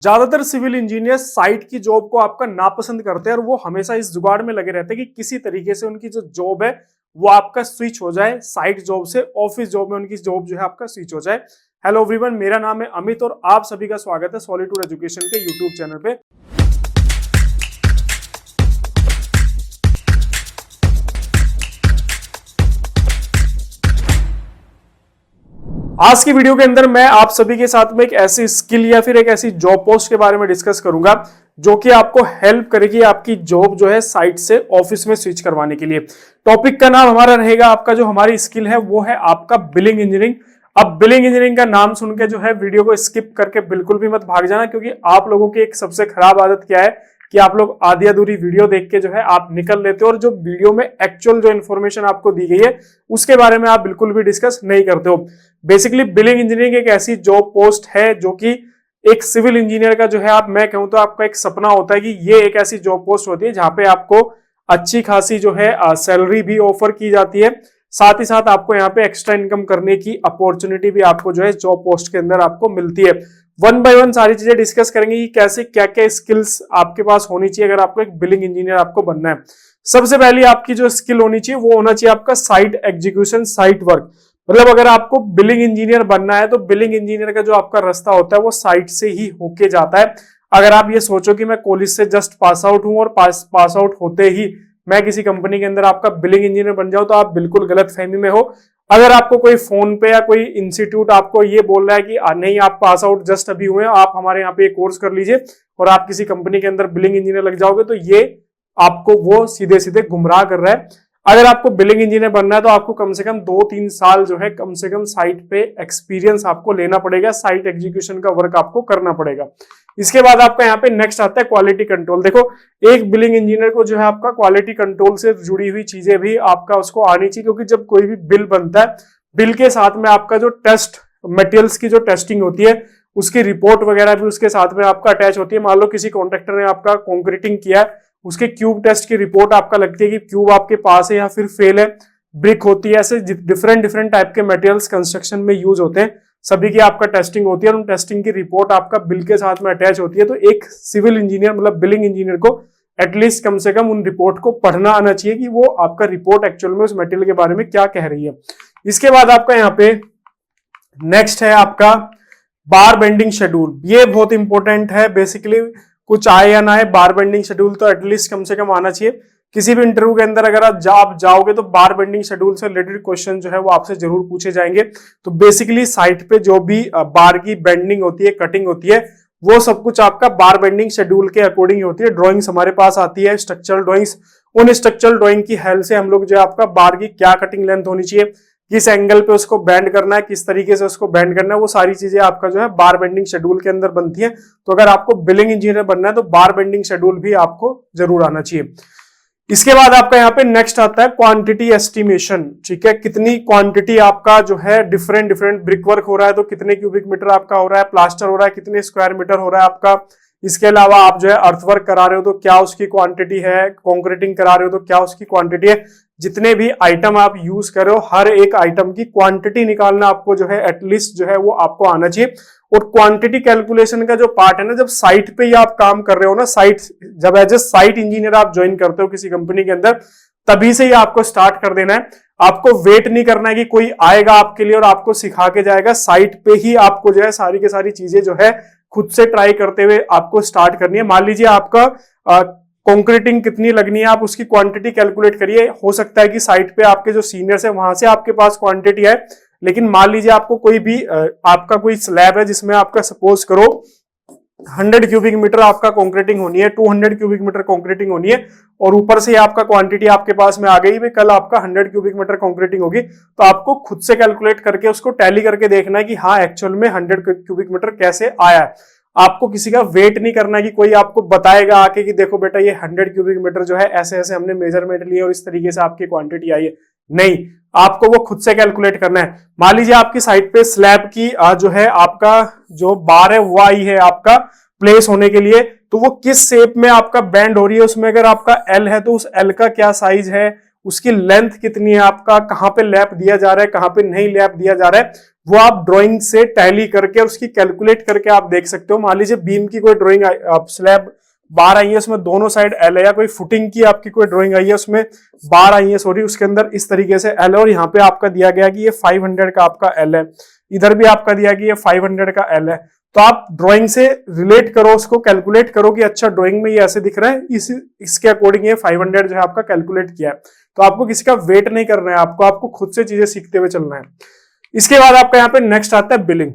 ज्यादातर civil engineer site की job को आपका नापसंद करते हैं और वो हमेशा इस जुगाड़ में लगे रहते हैं कि किसी तरीके से उनकी जो जॉब है वो आपका स्विच हो जाए, साइट जॉब से ऑफिस जॉब में उनकी जॉब जो है आपका स्विच हो जाए। हेलो एवरीवन, मेरा नाम है अमित और आप सभी का स्वागत है सॉलिट्यूड एजुकेशन के यूट्यूब चैनल पे। आज की वीडियो के अंदर मैं आप सभी के साथ में एक ऐसी स्किल या फिर एक ऐसी जॉब पोस्ट के बारे में डिस्कस करूंगा जो कि आपको हेल्प करेगी आपकी जॉब जो है साइट से ऑफिस में स्विच करवाने के लिए। टॉपिक का नाम हमारा रहेगा, आपका जो हमारी स्किल है वो है आपका बिलिंग इंजीनियरिंग। अब बिलिंग इंजीनियरिंग का नाम सुन के जो है वीडियो को स्किप करके बिल्कुल भी मत भाग जाना, क्योंकि आप लोगों की एक सबसे खराब आदत क्या है कि आप लोग आधी अधूरी वीडियो देख के जो है आप निकल लेते हो और जो वीडियो में एक्चुअल जो इन्फॉर्मेशन आपको दी गई है उसके बारे में आप बिल्कुल भी डिस्कस नहीं करते हो। बेसिकली बिलिंग इंजीनियरिंग एक ऐसी जॉब पोस्ट है जो कि एक सिविल इंजीनियर का जो है मैं कहूं तो आपका एक सपना होता है कि ये एक ऐसी जॉब पोस्ट होती है जहां पे आपको अच्छी खासी जो है सैलरी भी ऑफर की जाती है, साथ ही साथ आपको यहाँ पे एक्स्ट्रा इनकम करने की अपॉर्चुनिटी भी आपको जो है जॉब पोस्ट के अंदर आपको मिलती है। वन बाय वन सारी चीजें डिस्कस करेंगे कि कैसे क्या क्या स्किल्स आपके पास होनी चाहिए अगर आपको एक बिलिंग इंजीनियर आपको बनना है। सबसे पहले आपकी जो स्किल होनी चाहिए वो होना चाहिए आपका साइट एग्जीक्यूशन, साइट वर्क। मतलब अगर आपको बिलिंग इंजीनियर बनना है तो बिलिंग इंजीनियर का जो आपका रास्ता होता है वो साइट से ही होके जाता है। अगर आप ये सोचो कि मैं कॉलेज से जस्ट पास आउट हूं और पास आउट होते ही मैं किसी कंपनी के अंदर आपका बिलिंग इंजीनियर बन जाऊं तो आप बिल्कुल गलत फहमी में हो। अगर आपको कोई फोन पे या कोई इंस्टीट्यूट आपको ये बोल रहा है कि नहीं आप पास आउट जस्ट अभी हुए, आप हमारे यहाँ पे कोर्स कर लीजिए और आप किसी कंपनी के अंदर बिलिंग इंजीनियर लग जाओगे, तो ये आपको वो सीधे सीधे गुमराह कर रहा है। अगर आपको बिलिंग इंजीनियर बनना है तो आपको कम से कम 2-3 साल जो है कम से कम साइट पे एक्सपीरियंस आपको लेना पड़ेगा, साइट एग्जीक्यूशन का वर्क आपको करना पड़ेगा। इसके बाद आपका यहाँ पे नेक्स्ट आता है क्वालिटी कंट्रोल। देखो, एक बिलिंग इंजीनियर को जो है आपका क्वालिटी कंट्रोल से जुड़ी हुई चीजें भी आपका उसको आनी चाहिए, क्योंकि जब कोई भी बिल बनता है, बिल के साथ में आपका जो टेस्ट मटेरियल्स की जो टेस्टिंग होती है उसकी रिपोर्ट वगैरह भी उसके साथ में आपका अटैच होती है। मान लो किसी कॉन्ट्रैक्टर ने आपका कॉन्क्रीटिंग किया है, उसके क्यूब टेस्ट की रिपोर्ट आपका लगती है कि क्यूब आपके पास है या फिर फेल है, ब्रिक होती है, ऐसे डिफरेंट टाइप के मटेरियल्स कंस्ट्रक्शन में यूज होते हैं, सभी की आपका टेस्टिंग होती है और उन टेस्टिंग की रिपोर्ट आपका बिल के साथ में अटैच होती है। तो एक सिविल इंजीनियर मतलब बिलिंग इंजीनियर को एटलीस्ट कम से कम उन रिपोर्ट को पढ़ना आना चाहिए कि वो आपका रिपोर्ट एक्चुअल में उस मटेरियल के बारे में क्या कह रही है। इसके बाद आपका यहाँ पे नेक्स्ट है आपका बार बेंडिंग शेड्यूल। ये बहुत इंपॉर्टेंट है। बेसिकली कुछ आए या ना आए, बार बेंडिंग शेड्यूल तो एटलीस्ट कम से कम आना चाहिए। किसी भी इंटरव्यू के अंदर अगर आप जाओगे तो बार बेंडिंग शेड्यूल से रिलेटेड क्वेश्चन जो है वो आपसे जरूर पूछे जाएंगे। तो बेसिकली साइट पे जो भी बार की बेंडिंग होती है, कटिंग होती है, वो सब कुछ आपका बार बेंडिंग शेड्यूल के अकॉर्डिंग होती है। ड्रॉइंग्स हमारे पास आती है, स्ट्रक्चरल ड्रॉइंग्स, उन स्ट्रक्चरल ड्रॉइंग की हेल्प से हम लोग जो है आपका बार की क्या कटिंग लेंथ होनी चाहिए, किस एंगल पे उसको बैंड करना है, किस तरीके से उसको बैंड करना है, वो सारी चीजें आपका जो है बार बेंडिंग शेड्यूल के अंदर बनती है। तो अगर आपको बिलिंग इंजीनियर बनना है तो बार बेंडिंग शेड्यूल भी आपको जरूर आना चाहिए। इसके बाद आपका यहाँ पे नेक्स्ट आता है क्वांटिटी एस्टिमेशन। ठीक है, कितनी क्वांटिटी आपका जो है डिफरेंट ब्रिक वर्क हो रहा है तो कितने क्यूबिक मीटर आपका हो रहा है, प्लास्टर हो रहा है कितने स्क्वायर मीटर हो रहा है आपका। इसके अलावा आप जो है अर्थवर्क करा रहे हो तो क्या उसकी क्वांटिटी है, कॉन्क्रीटिंग करा रहे हो तो क्या उसकी क्वांटिटी है। जितने भी आइटम आप यूज कर रहे हो हर एक आइटम की क्वांटिटी निकालना आपको जो है एटलीस्ट जो है वो आपको आना चाहिए। और क्वांटिटी कैलकुलेशन का जो पार्ट है ना, जब साइट पे ही आप काम कर रहे हो ना, जब एज ए साइट इंजीनियर आप ज्वाइन करते हो किसी कंपनी के अंदर, तभी से ही आपको स्टार्ट कर देना है। आपको वेट नहीं करना है कि कोई आएगा आपके लिए और आपको सिखा के जाएगा। साइट पे ही आपको जो है सारी की सारी चीजें जो है खुद से ट्राई करते हुए आपको स्टार्ट करनी है। मान लीजिए आपका कॉन्क्रीटिंग कितनी लगनी है, आप उसकी क्वांटिटी कैलकुलेट करिए। हो सकता है कि साइट पे आपके जो सीनियर्स है वहां से आपके पास क्वांटिटी है, लेकिन मान लीजिए आपको कोई भी आपका कोई स्लैब है जिसमें आपका सपोज करो 100 क्यूबिक मीटर आपका कॉन्क्रीटिंग होनी है, 200 क्यूबिक मीटर कॉन्क्रीटिंग होनी है, और ऊपर से आपका क्वांटिटी आपके पास में आ गई भाई कल आपका 100 क्यूबिक मीटर कॉन्क्रीटिंग होगी, तो आपको खुद से कैलकुलेट करके उसको टैली करके देखना है कि हाँ एक्चुअल में 100 क्यूबिक मीटर कैसे आया है। आपको किसी का वेट नहीं करना है कि कोई आपको बताएगा आके कि देखो बेटा ये 100 क्यूबिक मीटर जो है ऐसे ऐसे हमने मेजरमेंट लिए और इस तरीके से आपकी क्वांटिटी आई है। नहीं, आपको वो खुद से कैलकुलेट करना है। मान लीजिए आपकी साइट पे स्लैब की जो है आपका जो बार है वो आई है आपका प्लेस होने के लिए, तो वो किस शेप में आपका बैंड हो रही है, उसमें अगर आपका एल है तो उस एल का क्या साइज है, उसकी लेंथ कितनी है, आपका कहां पे लैप दिया जा रहा है, कहां पे नहीं लैप दिया जा रहा है, वो आप ड्राइंग से टैली करके उसकी कैलकुलेट करके आप देख सकते हो। मान लीजिए बीम की कोई ड्राइंग आप स्लैब बार आई है, उसमें दोनों साइड एल है, या कोई फुटिंग की आपकी कोई ड्राइंग आई है उसमें बार आई है, सॉरी, उसके अंदर इस तरीके से एल है, और यहाँ पे आपका दिया गया कि ये 500 का आपका एल है, इधर भी आपका दिया कि ये 500 का एल है। तो आप ड्राइंग से रिलेट करो, उसको कैलकुलेट करो कि अच्छा ड्राइंग में ये ऐसे दिख रहा है, इसके अकॉर्डिंग ये 500 जो है आपका कैलकुलेट किया है। तो आपको किसी का वेट नहीं करना है, आपको खुद से चीजें सीखते हुए चलना है। इसके बाद आपका यहाँ पे नेक्स्ट आता है बिलिंग।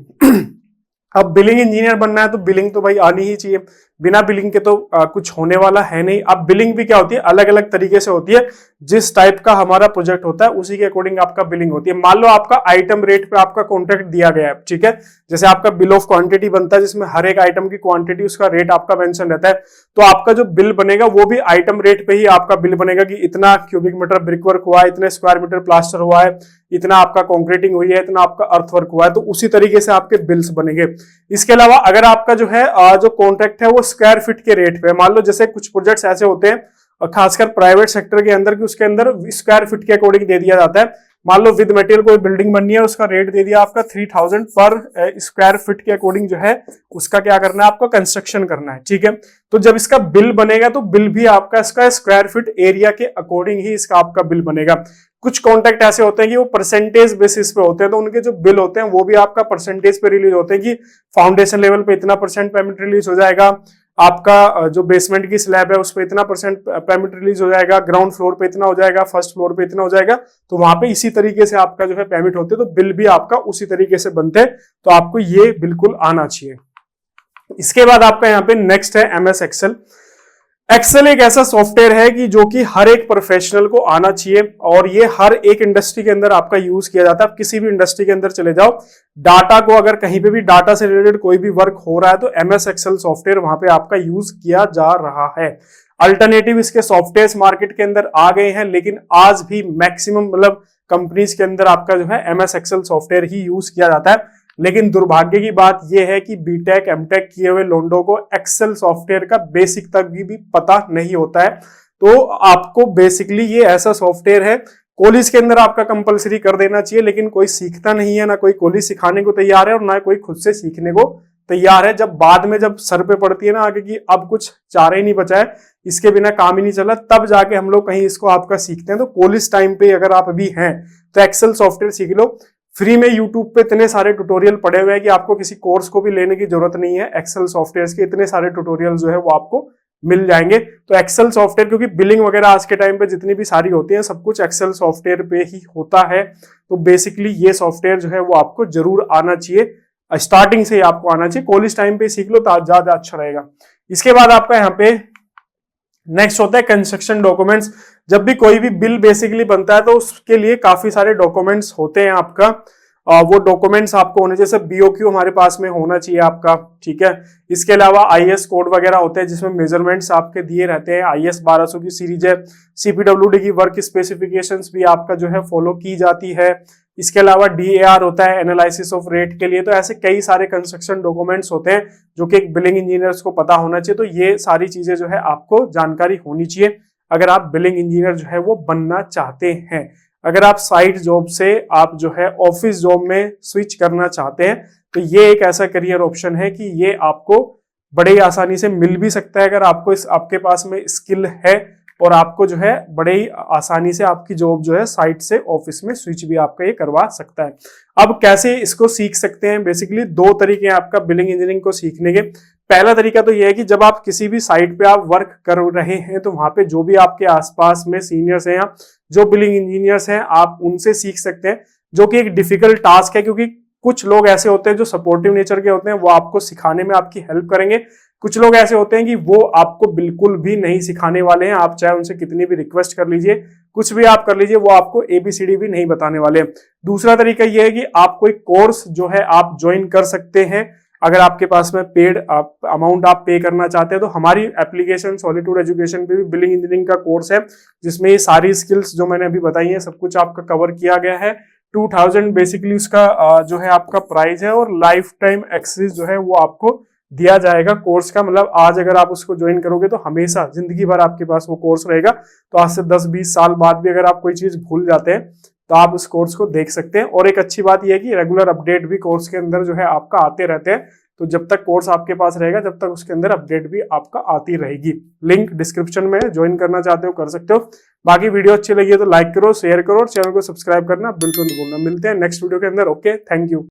अब बिलिंग इंजीनियर बनना है तो बिलिंग तो भाई आनी ही चाहिए, बिना बिलिंग के तो कुछ होने वाला है नहीं। अब बिलिंग भी क्या होती है, अलग अलग तरीके से होती है, जिस टाइप का हमारा प्रोजेक्ट होता है उसी के अकॉर्डिंग आपका बिलिंग होती है। मान लो आपका आइटम रेट पे आपका कॉन्ट्रैक्ट दिया गया है, ठीक है, जैसे आपका बिल ऑफ क्वांटिटी बनता है जिसमें हर एक आइटम की क्वांटिटी उसका रेट आपका मेंशन रहता है, तो आपका जो बिल बनेगा वो भी आइटम रेट पे ही आपका बिल बनेगा कि इतना क्यूबिक मीटर ब्रिक वर्क हुआ है, इतने स्क्वायर मीटर प्लास्टर हुआ है, इतना आपका कॉन्क्रीटिंग हुई है, इतना आपका अर्थ वर्क हुआ है, तो उसी तरीके से आपके बिल्स बनेंगे। इसके अलावा अगर आपका जो है जो कॉन्ट्रैक्ट है वो स्क्वायर फीट के रेट पे, मान लो जैसे कुछ प्रोजेक्ट्स ऐसे होते हैं खासकर प्राइवेट सेक्टर के अंदर कि उसके अंदर स्क्वायर फीट के अकॉर्डिंग दे दिया जाता है। मान लो विद मटेरियल कोई बिल्डिंग बननी है, उसका रेट दे दिया आपका 3000 पर स्क्वायर फीट के अकॉर्डिंग जो है उसका क्या करना है, आपको कंस्ट्रक्शन करना है, ठीक है। तो जब इसका बिल बनेगा तो बिल भी आपका इसका स्क्वायर फीट एरिया के अकॉर्डिंग ही इसका आपका बिल बनेगा। कुछ कॉन्ट्रैक्ट ऐसे होते हैं कि वो परसेंटेज बेसिस पे होते हैं, तो उनके जो बिल होते हैं वो भी आपका परसेंटेज पे रिलीज होते हैं कि फाउंडेशन लेवल पे इतना % पेमेंट रिलीज हो जाएगा, आपका जो बेसमेंट की स्लैब है उस पर इतना % पेमेंट रिलीज हो जाएगा, ग्राउंड फ्लोर पे इतना हो जाएगा, फर्स्ट फ्लोर पे इतना हो जाएगा। तो वहां पे इसी तरीके से आपका जो है पेमेंट होते हैं, तो बिल भी आपका उसी तरीके से बनते हैं। तो आपको ये बिल्कुल आना चाहिए। इसके बाद आपका यहाँ पे नेक्स्ट है MS एक्सेल। एक्सेल एक ऐसा सॉफ्टवेयर है कि जो कि हर एक प्रोफेशनल को आना चाहिए, और ये हर एक इंडस्ट्री के अंदर आपका यूज किया जाता है। आप किसी भी इंडस्ट्री के अंदर चले जाओ, डाटा को अगर कहीं पे भी डाटा से रिलेटेड कोई भी वर्क हो रहा है तो MS एक्सेल सॉफ्टवेयर वहां पे आपका यूज किया जा रहा है। अल्टरनेटिव इसके सॉफ्टवेयर मार्केट के अंदर आ गए हैं, लेकिन आज भी मैक्सिमम मतलब कंपनीज के अंदर आपका जो है MS एक्सेल सॉफ्टवेयर ही यूज किया जाता है। लेकिन दुर्भाग्य की बात यह है कि बीटेक एमटेक किए हुए लोंडो को एक्सेल सॉफ्टवेयर का बेसिक तक भी पता नहीं होता है। तो आपको बेसिकली ये ऐसा सॉफ्टवेयर है, कॉलेज के अंदर आपका कंपलसरी कर देना चाहिए, लेकिन कोई सीखता नहीं है, ना कोई कॉलेज सिखाने को तैयार है और ना कोई खुद से सीखने को तैयार है। जब बाद में जब सर पे पड़ती है ना आगे की अब कुछ चारा ही नहीं बचा है, इसके बिना काम ही नहीं चला, तब जाके हम लोग कहीं इसको आपका सीखते हैं। तो कॉलेज टाइम पे अगर आप अभी हैं तो एक्सेल सॉफ्टवेयर सीख लो। फ्री में यूट्यूब पे इतने सारे ट्यूटोरियल पड़े हुए हैं कि आपको किसी कोर्स को भी लेने की जरूरत नहीं है। एक्सेल सॉफ्टवेयर के इतने सारे ट्यूटोरियल जो है वो आपको मिल जाएंगे। तो एक्सेल सॉफ्टवेयर, क्योंकि बिलिंग वगैरह आज के टाइम पे जितनी भी सारी होती है सब कुछ एक्सेल सॉफ्टवेयर पे ही होता है। तो बेसिकली ये सॉफ्टवेयर जो है वो आपको जरूर आना चाहिए, स्टार्टिंग से ही आपको आना चाहिए। कॉलेज टाइम पे सीख लो तो ज्यादा अच्छा रहेगा। इसके बाद आपका यहाँ पे नेक्स्ट होता है कंस्ट्रक्शन डॉक्यूमेंट्स। जब भी कोई भी बिल बेसिकली बनता है तो उसके लिए काफी सारे डॉक्यूमेंट्स होते हैं आपका, वो डॉक्यूमेंट्स आपको होने जैसे BOQ हमारे पास में होना चाहिए आपका, ठीक है। इसके अलावा IS कोड वगैरह होते हैं जिसमें मेजरमेंट्स आपके दिए रहते हैं। IS 1200 की सीरीज है। CPWD की वर्क स्पेसिफिकेशंस भी आपका जो है फॉलो की जाती है। इसके अलावा DAR होता है एनालिसिस ऑफ रेट के लिए। तो ऐसे कई सारे कंस्ट्रक्शन डॉक्यूमेंट्स होते हैं जो कि एक बिलिंग इंजीनियर्स को पता होना चाहिए। तो ये सारी चीजें जो है आपको जानकारी होनी चाहिए अगर आप बिलिंग इंजीनियर जो है वो बनना चाहते हैं। अगर आप साइड जॉब से आप जो है ऑफिस जॉब में स्विच करना चाहते हैं तो ये एक ऐसा करियर ऑप्शन है कि ये आपको बड़े ही आसानी से मिल भी सकता है अगर आपको आपके पास में स्किल है, और आपको जो है बड़े ही आसानी से आपकी जॉब जो है साइट से ऑफिस में स्विच भी आपका ये करवा सकता है। अब कैसे इसको सीख सकते हैं, बेसिकली 2 तरीके हैं आपका बिलिंग इंजीनियरिंग को सीखने के। पहला तरीका तो यह है कि जब आप किसी भी साइट पे आप वर्क कर रहे हैं तो वहां पे जो भी आपके आसपास में सीनियर्स हैं या जो बिलिंग इंजीनियर्स हैं आप उनसे सीख सकते हैं, जो कि एक डिफिकल्ट टास्क है क्योंकि कुछ लोग ऐसे होते हैं जो सपोर्टिव नेचर के होते हैं, वो आपको सिखाने में आपकी हेल्प करेंगे। कुछ लोग ऐसे होते हैं कि वो आपको बिल्कुल भी नहीं सिखाने वाले हैं, आप चाहे उनसे कितनी भी रिक्वेस्ट कर लीजिए, कुछ भी आप कर लीजिए, वो आपको ABCD भी नहीं बताने वाले। दूसरा तरीका यह है कि आप कोई कोर्स जो है आप ज्वाइन कर सकते हैं। अगर आपके पास में पेड अमाउंट आप पे करना चाहते हैं तो हमारी एप्लीकेशन सॉलिट्यूड एजुकेशन पे भी बिलिंग इंजीनियरिंग का कोर्स है जिसमें ये सारी स्किल्स जो मैंने अभी बताई हैं सब कुछ आपका कवर किया गया है। 2000 बेसिकली उसका जो है आपका प्राइस है, और लाइफ टाइम एक्सेस जो है वो आपको दिया जाएगा कोर्स का। मतलब आज अगर आप उसको ज्वाइन करोगे तो हमेशा जिंदगी भर आपके पास वो कोर्स रहेगा। तो आज से 10-20 साल बाद भी अगर आप कोई चीज भूल जाते हैं तो आप उस कोर्स को देख सकते हैं। और एक अच्छी बात यह है कि रेगुलर अपडेट भी कोर्स के अंदर जो है आपका आते रहते हैं, तो जब तक कोर्स आपके पास रहेगा तब तक उसके अंदर अपडेट भी आपका आती रहेगी। लिंक डिस्क्रिप्शन में है, ज्वाइन करना चाहते हो कर सकते हो। बाकी वीडियो अच्छी लगी है तो लाइक करो, शेयर करो और चैनल को सब्सक्राइब करना बिल्कुल नहीं भूलना। मिलते हैं नेक्स्ट वीडियो के अंदर। Okay, thank you.